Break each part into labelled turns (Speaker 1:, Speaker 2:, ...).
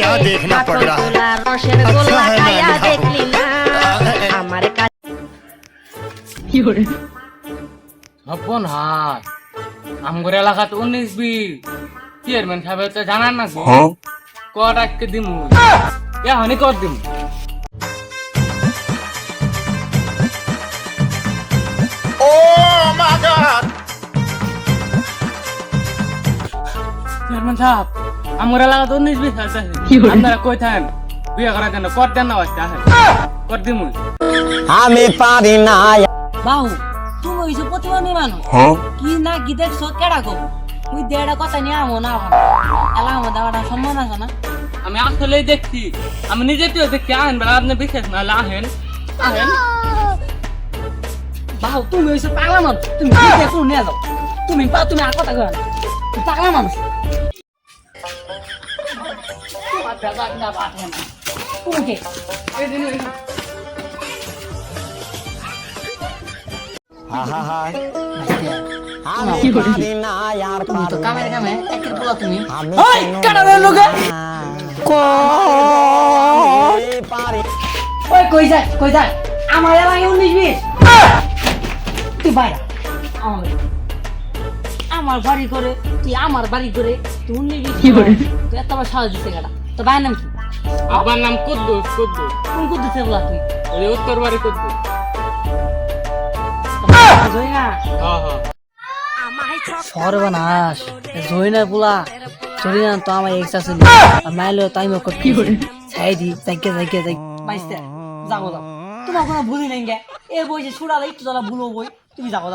Speaker 1: क्या देखना पड़ रहा है
Speaker 2: রসের গোলা খাইয়া দেখলি না আমার কাছে
Speaker 3: হপন হাত আমগর এলাকাত 19-20 চেয়ারম্যান সাহেব তো জানান না গো কত আজকে দিমু হানি কত দিমু
Speaker 1: ओ माय गॉड
Speaker 3: চেয়ারম্যান সাহেব আমগর এলাকাত 19-20 আছে আপনারা কই থাকেন বিয়ে করার জন্য কত দেন না আছে কত দিমু
Speaker 4: আমি পারি না
Speaker 5: বাহু তুমি ওইসব প্রতিবন্ধী মানুষ কি না কি দেখছো কেডা গো তুই দেড়া কথা নিয়ে আমো না এলা আমার দাওয়াটা সম্মান আছে না
Speaker 3: আমি আসলেই দেখছি আমি নিজে তো দেখছি আহেন বেলা আপনি বিশেষ না আহেন আহেন
Speaker 5: বাহু তুমি ওইসব পাগলা মানুষ তুমি কি দেখো নিয়ে যাও তুমি আর কথা কয় না তুমি পাগলা মানুষ তোমার দাদা না বাঠে না তুমি কে
Speaker 4: আমি পারি না আর
Speaker 5: তুমি তো কামে একের বলা তুমি
Speaker 4: ওই
Speaker 5: কেডা রে লোকে
Speaker 4: পারি
Speaker 5: ওই কই যায় আমার এলাকায় 19-20 তুই বাইরে আমার বাড়ি করে তুই আমার বাড়ি করে তুই 19-20 কি করে তুই এত বড় সাহস দিতে গেলা তো ভাই নাম কি
Speaker 3: আব্বার নাম কুদ্দুস
Speaker 5: কোন কুদ্দুসে বলা তুই
Speaker 3: ওই উত্তর বাড়ি কুদ্দুস
Speaker 5: জয়না
Speaker 3: হ্যাঁ হ্যাঁ
Speaker 5: সর্বনাশ জয়না বলা জয়না তো আমার এক্সা ছিল মাইলো তাই মক কি করে ছাই দি যাইকে বাইস্তে যাও তোমার কোনো ভুলি নাই গে এর বইছে ছুড়ালে একটু জ্বালা ভুলো বই তুমি যাও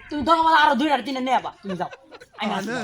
Speaker 5: তুমি তো আমার আরো 2-3 নেবা তুমি যাও আমি আসবো